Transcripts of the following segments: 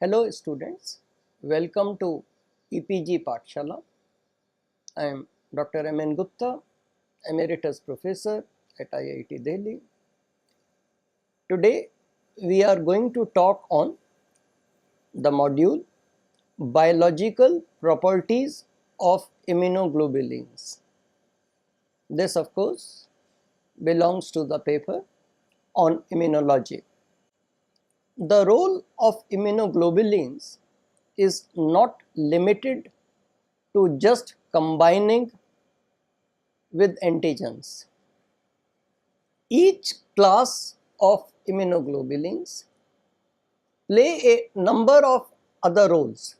Hello students, welcome to EPG Pathshala. I am Dr. M.N. Gupta, Emeritus Professor at IIT Delhi. Today we are going to talk on the module Biological Properties of Immunoglobulins. This of course belongs to the paper on immunology. The role of immunoglobulins is not limited to just combining with antigens. Each class of immunoglobulins play a number of other roles.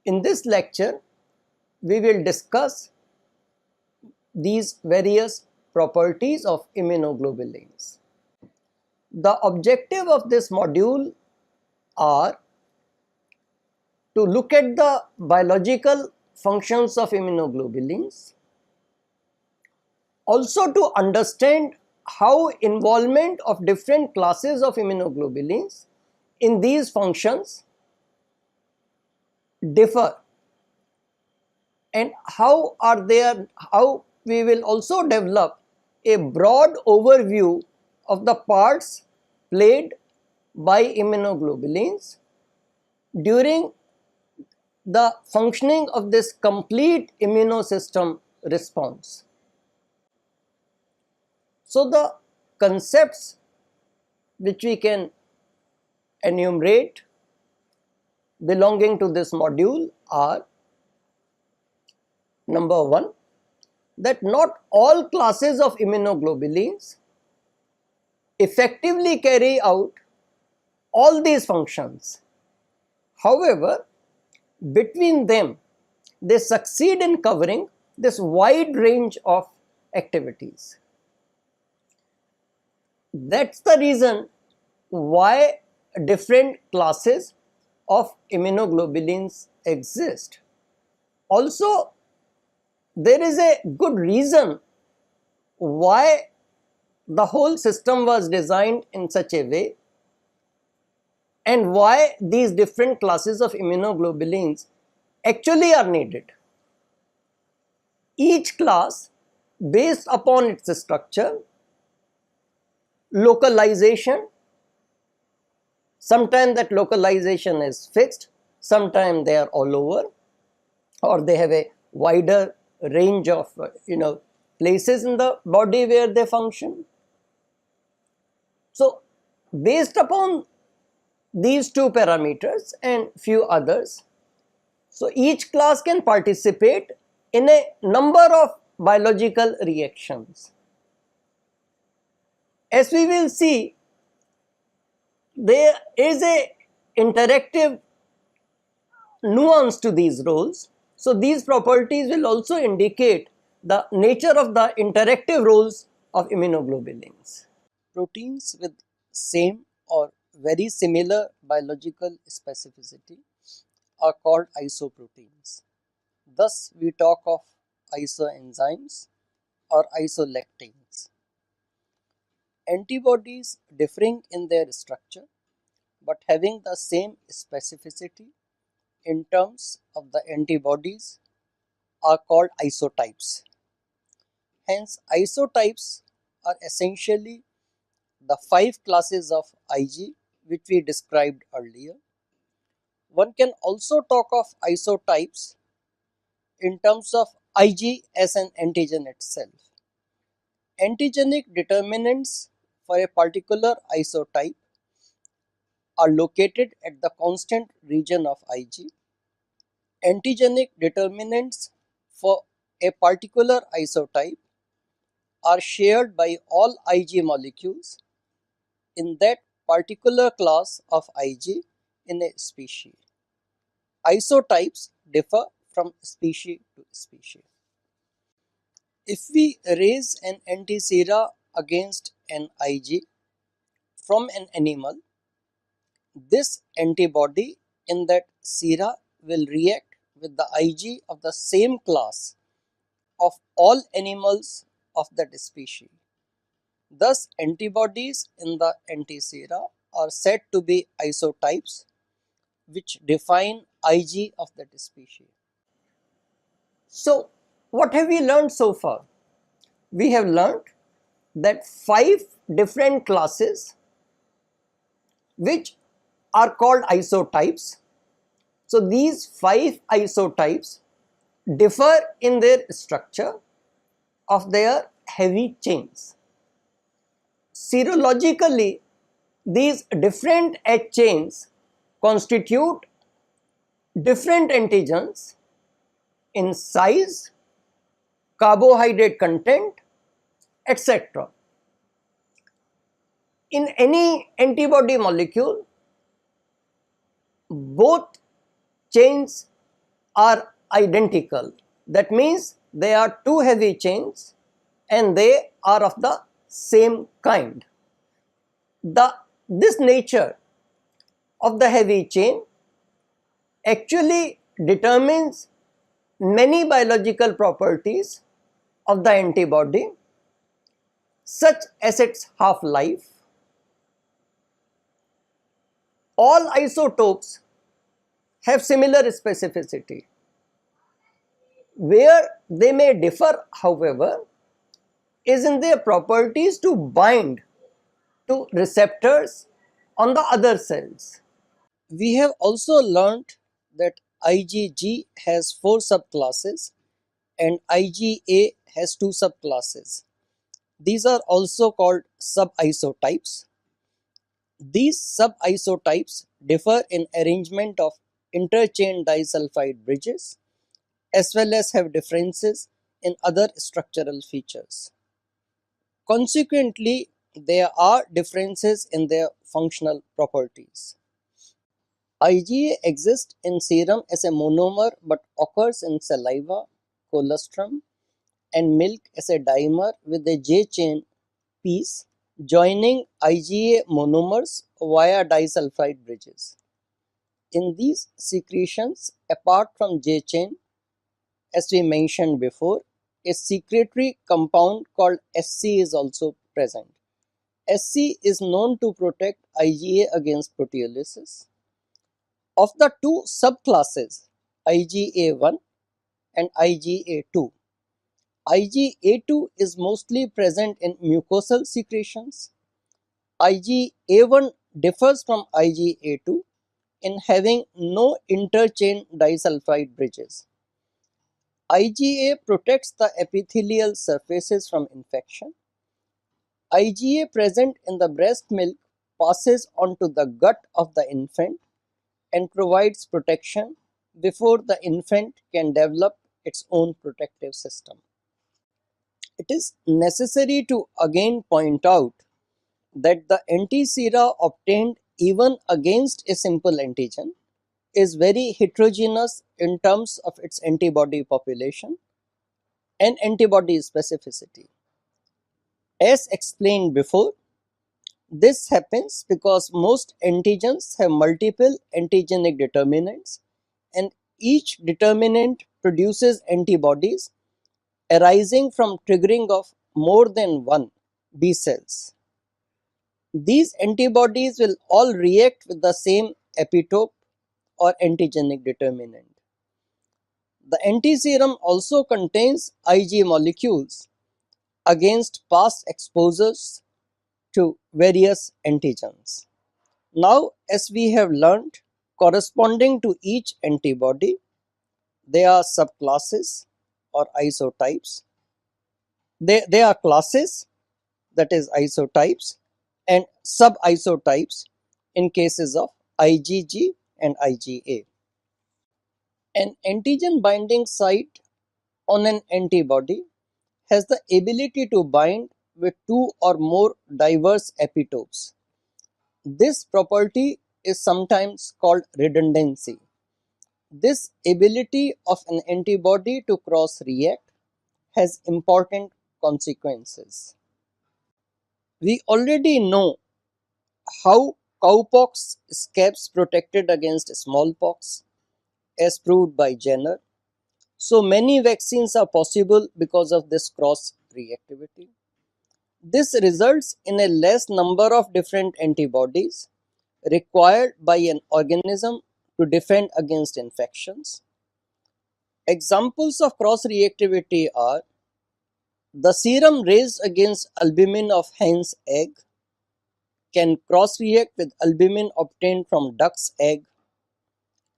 In this lecture, we will discuss these various properties of immunoglobulins. The objective of this module are to look at the biological functions of immunoglobulins, also to understand how involvement of different classes of immunoglobulins in these functions differ, and how we will also develop a broad overview of the parts played by immunoglobulins during the functioning of this complete immunosystem response. So the concepts which we can enumerate belonging to this module are: number one, that not all classes of immunoglobulins effectively carry out all these functions. However, between them they succeed in covering this wide range of activities. That's the reason why different classes of immunoglobulins exist. Also, there is a good reason why the whole system was designed in such a way and why these different classes of immunoglobulins actually are needed. Each class, based upon its structure, localization, sometimes that localization is fixed, sometimes they are all over, or they have a wider range of places in the body where they function. So based upon these two parameters and few others, so each class can participate in a number of biological reactions. As we will see, there is a interactive nuance to these roles. So these properties will also indicate the nature of the interactive roles of immunoglobulins. Proteins with same or very similar biological specificity are called isoproteins. Thus we talk of isoenzymes or isolactanes. Antibodies differing in their structure but having the same specificity in terms of the antibodies are called isotypes. Hence, isotypes are essentially the 5 classes of Ig which we described earlier. One can also talk of isotypes in terms of Ig as an antigen itself. Antigenic determinants for a particular isotype are located at the constant region of Ig. Antigenic determinants for a particular isotype are shared by all Ig molecules in that particular class of Ig in a species. Isotypes differ from species to species. If we raise an antisera against an Ig from an animal, this antibody in that sera will react with the Ig of the same class of all animals of that species. Thus, antibodies in the antisera are said to be isotypes which define Ig of that species. So, what have we learned so far? We have learned that 5 different classes which are called isotypes. So, these 5 isotypes differ in their structure of their heavy chains. Serologically, these different H chains constitute different antigens in size, carbohydrate content, etc. In any antibody molecule, both chains are identical. That means they are two heavy chains and they are of the same kind. This nature of the heavy chain actually determines many biological properties of the antibody, such as its half-life. All isotopes have similar specificity. Where they may differ, however, is in their properties to bind to receptors on the other cells. We have also learnt that IgG has 4 subclasses and IgA has 2 subclasses. These are also called subisotypes. These subisotypes differ in arrangement of interchain disulfide bridges as well as have differences in other structural features. Consequently, there are differences in their functional properties. IgA exists in serum as a monomer but occurs in saliva, colostrum, and milk as a dimer with a J chain piece joining IgA monomers via disulfide bridges. In these secretions, apart from J chain, as we mentioned before, a secretory compound called Sc is also present. Sc is known to protect IgA against proteolysis. Of the two subclasses, IgA1 and IgA2, IgA2 is mostly present in mucosal secretions. IgA1 differs from IgA2 in having no interchain disulfide bridges. IgA protects the epithelial surfaces from infection. IgA present in the breast milk passes onto the gut of the infant and provides protection before the infant can develop its own protective system. It is necessary to again point out that the antisera obtained even against a simple antigen is very heterogeneous in terms of its antibody population and antibody specificity. As explained before, this happens because most antigens have multiple antigenic determinants and each determinant produces antibodies arising from triggering of more than one B cells. These antibodies will all react with the same epitope or antigenic determinant. The antiserum also contains Ig molecules against past exposures to various antigens. Now, as we have learned, corresponding to each antibody, there are subclasses or isotypes. They are classes, that is isotypes, and subisotypes in cases of IgG and IgA. An antigen binding site on an antibody has the ability to bind with two or more diverse epitopes. This property is sometimes called redundancy. This ability of an antibody to cross-react has important consequences. We already know how cowpox scabs protected against smallpox, as proved by Jenner. So many vaccines are possible because of this cross-reactivity. This results in a less number of different antibodies required by an organism to defend against infections. Examples of cross-reactivity are the serum raised against albumin of hen's egg can cross-react with albumin obtained from duck's egg.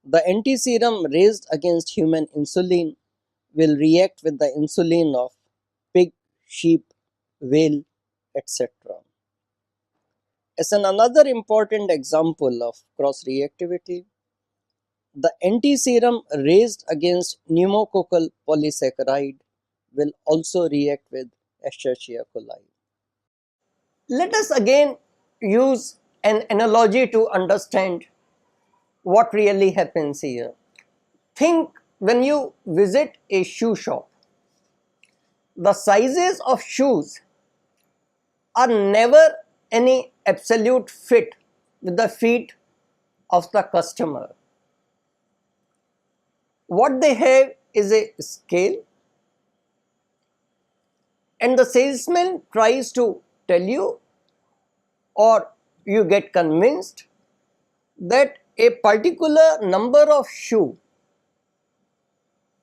The antiserum raised against human insulin will react with the insulin of pig, sheep, whale, etc. As another important example of cross-reactivity, the antiserum raised against pneumococcal polysaccharide will also react with Escherichia coli. Let us again use an analogy to understand what really happens here. Think when you visit a shoe shop, the sizes of shoes are never any absolute fit with the feet of the customer. What they have is a scale, and the salesman tries to tell you, or you get convinced, that a particular number of shoe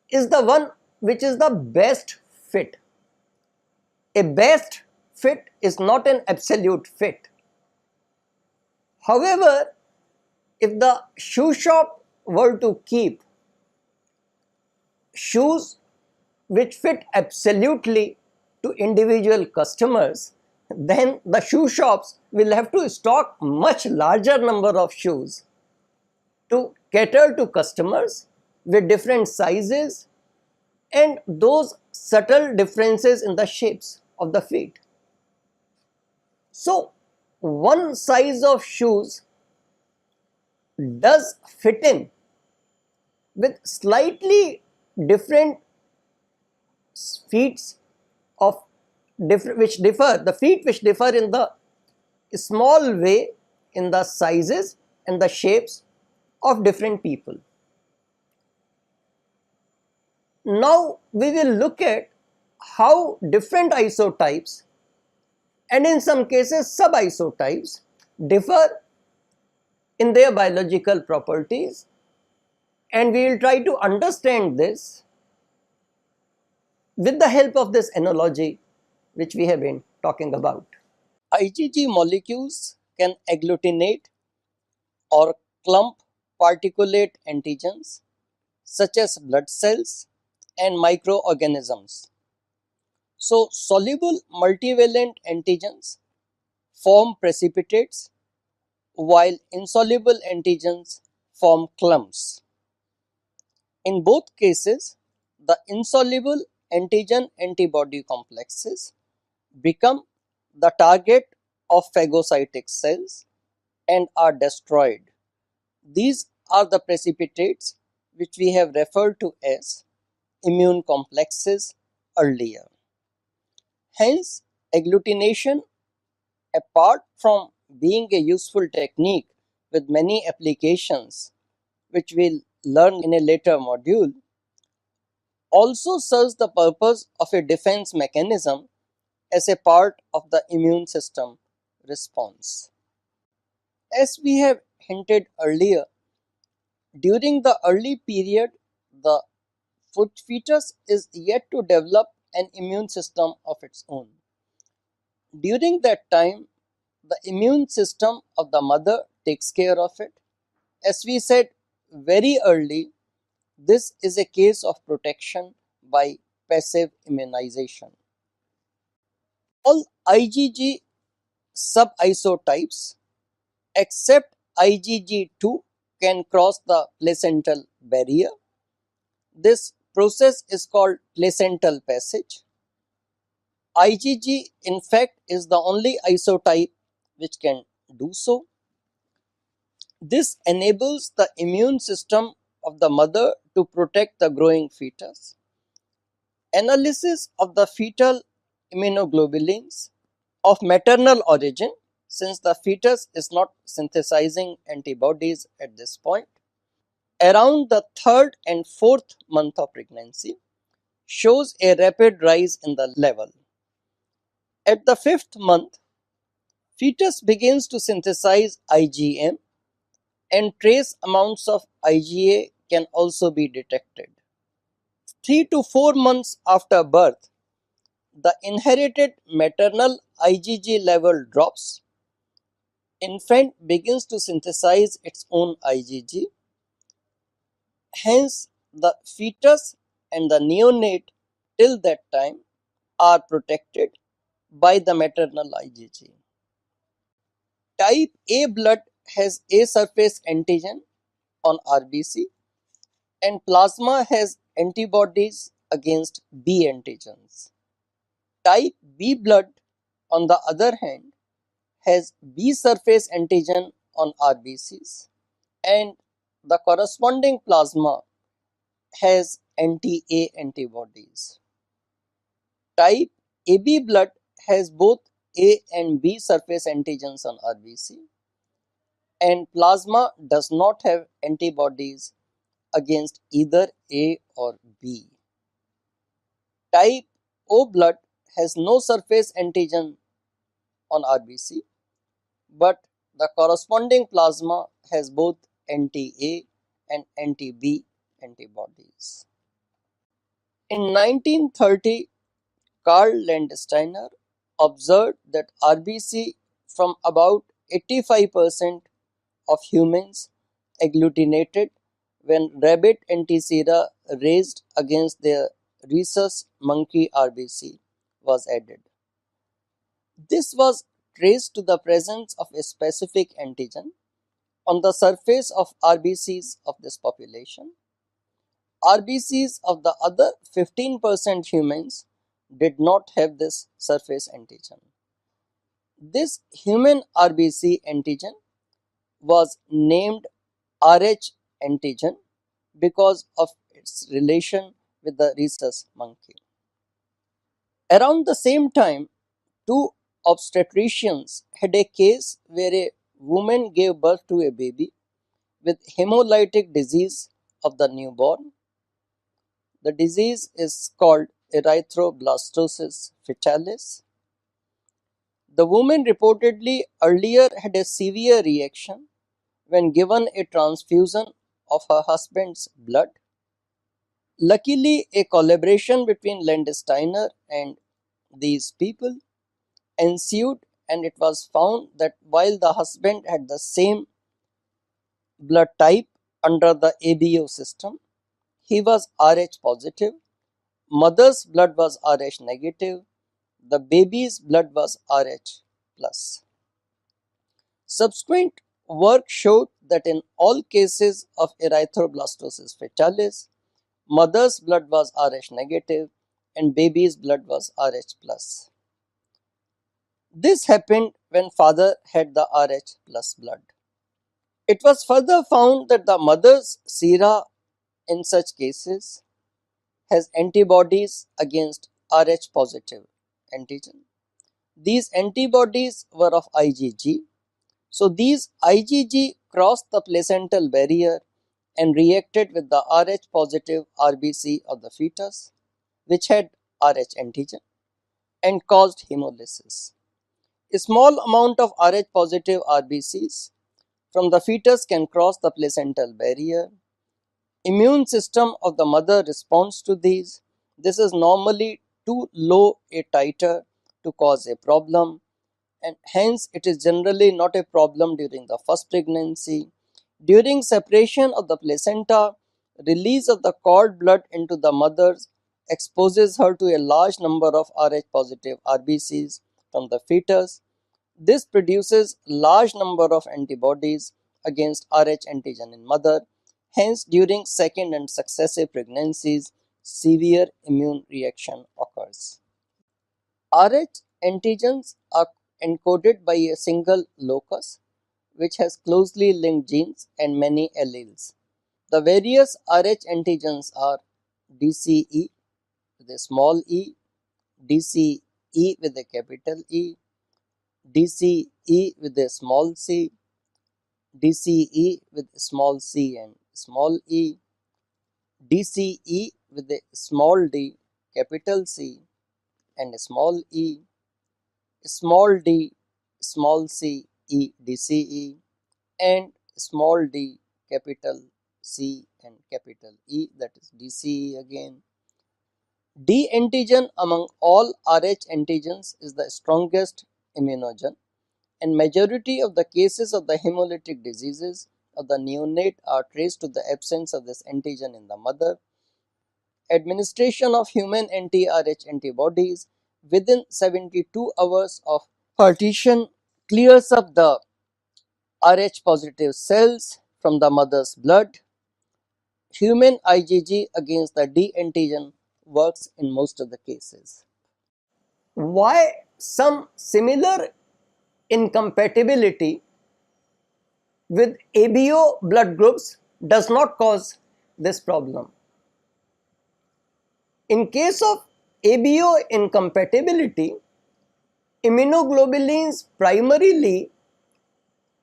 is the one which is the best fit. A best fit is not an absolute fit. However, if the shoe shop were to keep shoes which fit absolutely to individual customers, then the shoe shops will have to stock much larger number of shoes to cater to customers with different sizes and those subtle differences in the shapes of the feet. So, one size of shoes does fit in with slightly different feet of which differ in the small way in the sizes and the shapes of different people. Now we will look at how different isotypes and in some cases subisotypes differ in their biological properties, and we will try to understand this with the help of this analogy which we have been talking about. IgG molecules can agglutinate or clump particulate antigens such as blood cells and microorganisms. So, soluble multivalent antigens form precipitates while insoluble antigens form clumps. In both cases, the insoluble antigen-antibody complexes become the target of phagocytic cells and are destroyed. These are the precipitates which we have referred to as immune complexes earlier. Hence, agglutination, apart from being a useful technique with many applications, which we'll learn in a later module, also serves the purpose of a defense mechanism as a part of the immune system response. As we have hinted earlier, during the early period, the fetus is yet to develop an immune system of its own. During that time, the immune system of the mother takes care of it. As we said very early, this is a case of protection by passive immunization. All IgG subisotypes except IgG2 can cross the placental barrier. This process is called placental passage. IgG in fact is the only isotype which can do so. This enables the immune system of the mother to protect the growing fetus. Analysis of the fetal immunoglobulins of maternal origin, since the fetus is not synthesizing antibodies at this point, around the 3rd and 4th month of pregnancy shows a rapid rise in the level. At the 5th month, fetus begins to synthesize IgM and trace amounts of IgA can also be detected. 3 to 4 months after birth, the inherited maternal IgG level drops. Infant begins to synthesize its own IgG. Hence, the fetus and the neonate till that time are protected by the maternal IgG. Type A blood has A surface antigen on RBC, and plasma has antibodies against B antigens. Type B blood, on the other hand, has B surface antigen on RBCs, and the corresponding plasma has anti-A antibodies. Type AB blood has both A and B surface antigens on RBC, and plasma does not have antibodies against either A or B. Type O blood has no surface antigen on RBC, but the corresponding plasma has both anti-A and anti-B antibodies. In 1930, Karl Landsteiner observed that RBC from about 85% of humans agglutinated when rabbit antisera raised against their rhesus monkey RBC was added. This was traced to the presence of a specific antigen on the surface of RBCs of this population. RBCs of the other 15% humans did not have this surface antigen. This human RBC antigen was named Rh antigen because of its relation with the rhesus monkey. Around the same time, two obstetricians had a case where a woman gave birth to a baby with hemolytic disease of the newborn. The disease is called erythroblastosis fetalis. The woman reportedly earlier had a severe reaction when given a transfusion of her husband's blood. Luckily, a collaboration between Landsteiner and these people ensued, and it was found that while the husband had the same blood type under the ABO system, he was Rh positive, mother's blood was Rh negative, the baby's blood was Rh plus. Subsequent work showed that in all cases of erythroblastosis fetalis, mother's blood was Rh negative and baby's blood was Rh plus. This happened when father had the Rh plus blood. It was further found that the mother's sera in such cases has antibodies against Rh positive antigen. These antibodies were of IgG. So these IgG crossed the placental barrier and reacted with the Rh positive RBC of the fetus, which had Rh antigen, and caused hemolysis. A small amount of Rh positive RBCs from the fetus can cross the placental barrier. Immune system of the mother responds to these. This is normally too low a titer to cause a problem, and hence it is generally not a problem during the first pregnancy. During separation of the placenta, release of the cord blood into the mother exposes her to a large number of Rh positive RBCs from the fetus. This produces large number of antibodies against Rh antigen in mother. Hence, during second and successive pregnancies, severe immune reaction occurs. Rh antigens are encoded by a single locus which has closely linked genes and many alleles. The various Rh antigens are DCE with a small e, DCE with a capital E, DCE with a small c, DCE with small c and small e, DCE with a small d, capital C and small e, small d, small c, e, DCE, and small d, capital C and capital E, that is DCE again. D antigen among all Rh antigens is the strongest immunogen, and majority of the cases of the hemolytic diseases of the neonate are traced to the absence of this antigen in the mother. Administration of human anti-Rh antibodies within 72 hours of partition clears up the Rh positive cells from the mother's blood. Human IgG against the D antigen works in most of the cases. Why some similar incompatibility with ABO blood groups does not cause this problem? In case of ABO incompatibility, immunoglobulins primarily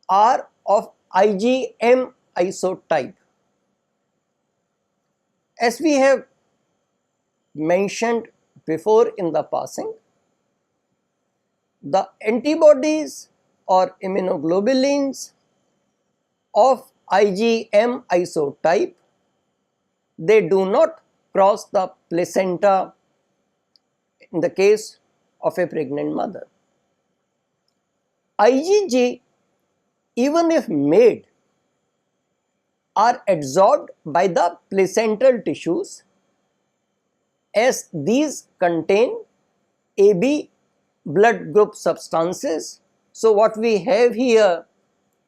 are of IgM isotype. As we have mentioned before in the passing, the antibodies or immunoglobulins of IgM isotype, they do not cross the placenta in the case of a pregnant mother. IgG, even if made, are absorbed by the placental tissues as these contain AB blood group substances. So what we have here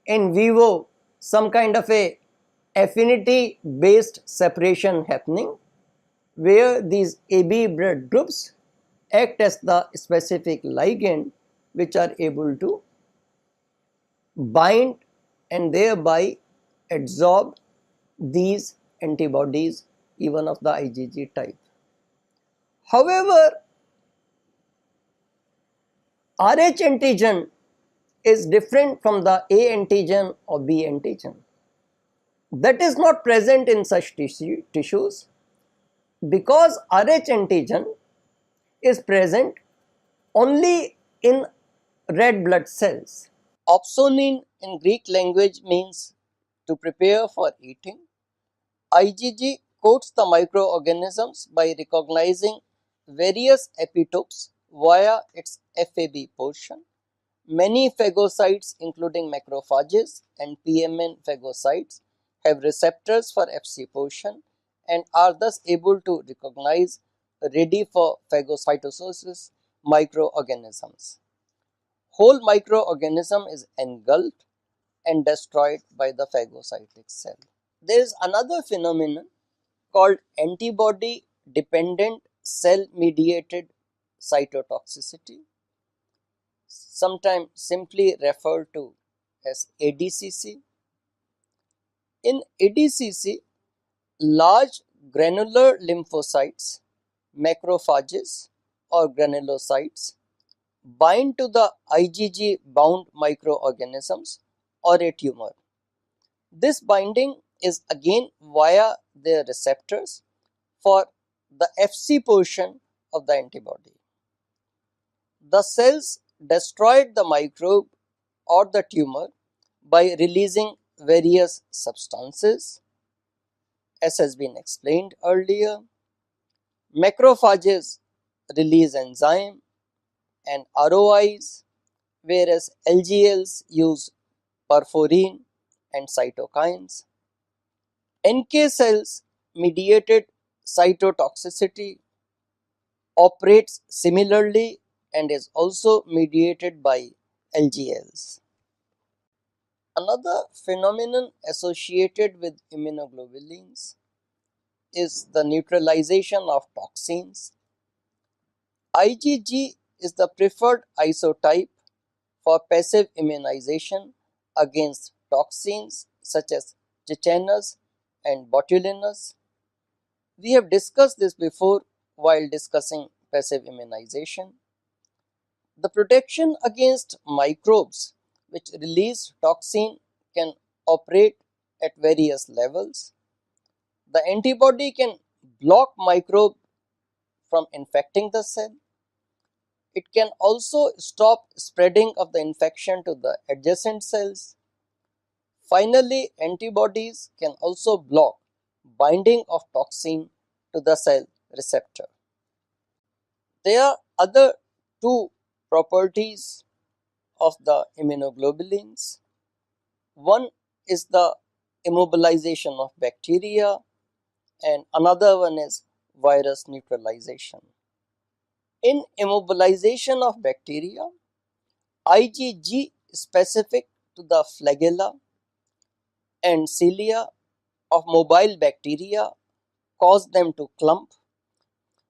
in vivo, some kind of a affinity based separation happening, where these AB blood groups act as the specific ligand which are able to bind and thereby absorb these antibodies even of the IgG type. However, Rh antigen is different from the A antigen or B antigen. That is not present in such tissues because Rh antigen is present only in red blood cells. Opsonin in Greek language means to prepare for eating. IgG coats the microorganisms by recognizing various epitopes via its FAB portion. Many phagocytes, including macrophages and PMN phagocytes, have receptors for Fc portion and are thus able to recognize ready for phagocytosis microorganisms. Whole microorganism is engulfed and destroyed by the phagocytic cell. There is another phenomenon called antibody dependent cell mediated cytotoxicity, sometimes simply referred to as ADCC. In ADCC, large granular lymphocytes, macrophages or granulocytes bind to the IgG bound microorganisms or a tumor. This binding is again via their receptors for the Fc portion of the antibody. The cells destroyed the microbe or the tumor by releasing various substances, as has been explained earlier. Macrophages release enzyme and ROIs, whereas LGLs use perforin and cytokines. NK cells mediated cytotoxicity operates similarly and is also mediated by LGLs. Another phenomenon associated with immunoglobulins is the neutralization of toxins. IgG is the preferred isotype for passive immunization against toxins such as tetanus and botulinus. We have discussed this before while discussing passive immunization. The protection against microbes which release toxin can operate at various levels. The antibody can block microbe from infecting the cell. It can also stop spreading of the infection to the adjacent cells. Finally, antibodies can also block binding of toxin to the cell receptor. There are other two properties of the immunoglobulins. One is the immobilization of bacteria and another one is virus neutralization. In immobilization of bacteria, IgG specific to the flagella and cilia of mobile bacteria cause them to clump.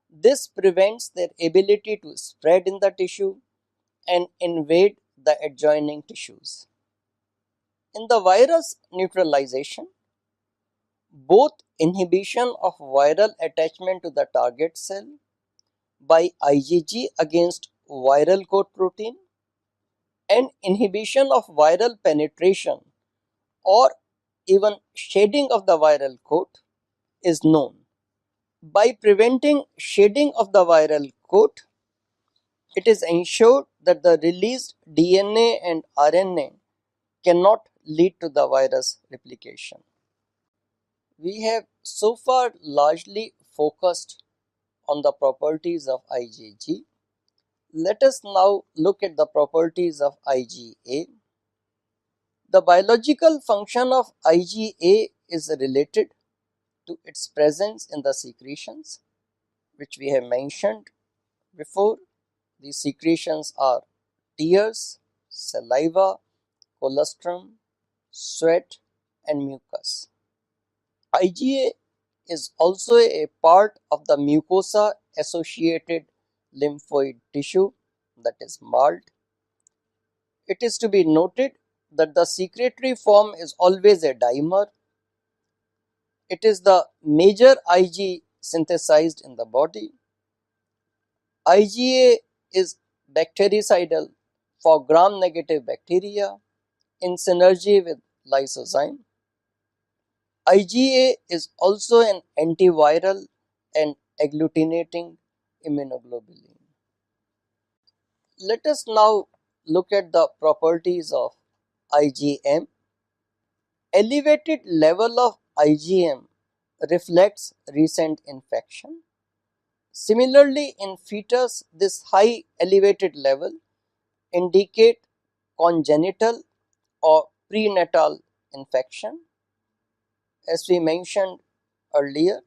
This prevents their ability to spread in the tissue and invade the adjoining tissues. In the virus neutralization, both inhibition of viral attachment to the target cell by IgG against viral coat protein and inhibition of viral penetration or even shedding of the viral coat is known. By preventing shedding of the viral coat, it is ensured that the released DNA and RNA cannot lead to the virus replication. We have so far largely focused on the properties of IgG. Let us now look at the properties of IgA. The biological function of IgA is related to its presence in the secretions, which we have mentioned before. These secretions are tears, saliva, colostrum, sweat, and mucus. IgA is also a part of the mucosa associated lymphoid tissue, that is MALT. It is to be noted that the secretory form is always a dimer. It is the major Ig synthesized in the body. IgA is bactericidal for gram-negative bacteria in synergy with lysozyme. IgA is also an antiviral and agglutinating immunoglobulin. Let us now look at the properties of IgM. Elevated level of IgM reflects recent infection. Similarly, in fetus, this high elevated level indicate congenital or prenatal infection. As we mentioned earlier,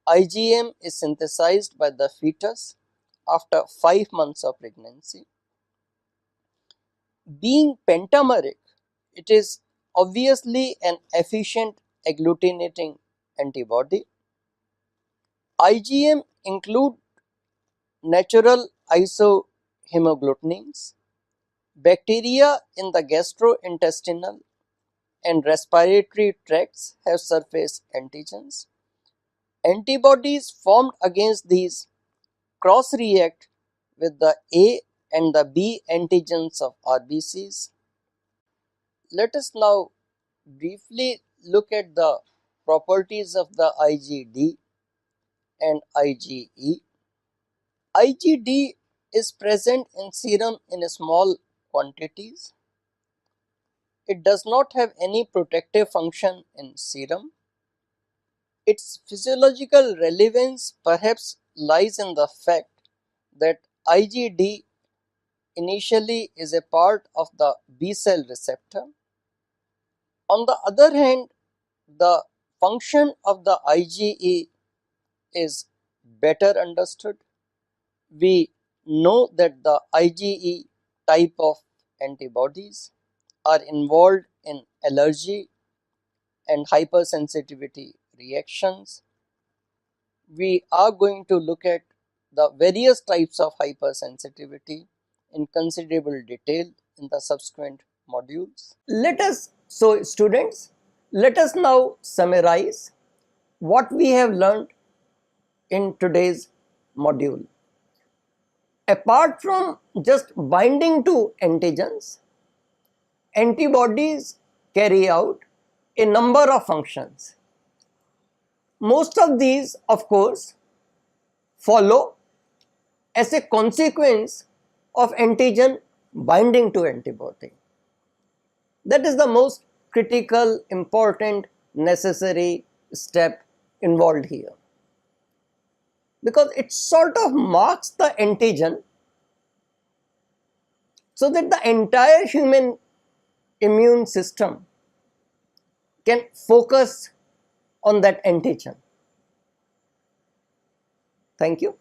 IgM is synthesized by the fetus after 5 months of pregnancy. Being pentameric, it is obviously an efficient agglutinating antibody. IgM include natural isohemagglutinins. Bacteria in the gastrointestinal and respiratory tracts have surface antigens. Antibodies formed against these cross-react with the A and the B antigens of RBCs. Let us now briefly look at the properties of the IgD and IgE. IgD is present in serum in small quantities. It does not have any protective function in serum. Its physiological relevance perhaps lies in the fact that IgD initially is a part of the B cell receptor. On the other hand, the function of the IgE is better understood. We know that the IgE type of antibodies are involved in allergy and hypersensitivity reactions. We are going to look at the various types of hypersensitivity in considerable detail in the subsequent modules. So students, let us now summarize what we have learned in today's module. Apart from just binding to antigens, antibodies carry out a number of functions. Most of these, of course, follow as a consequence of antigen binding to antibody. That is the most critical, important, necessary step involved here, because it sort of marks the antigen so that the entire human immune system can focus on that antigen. Thank you.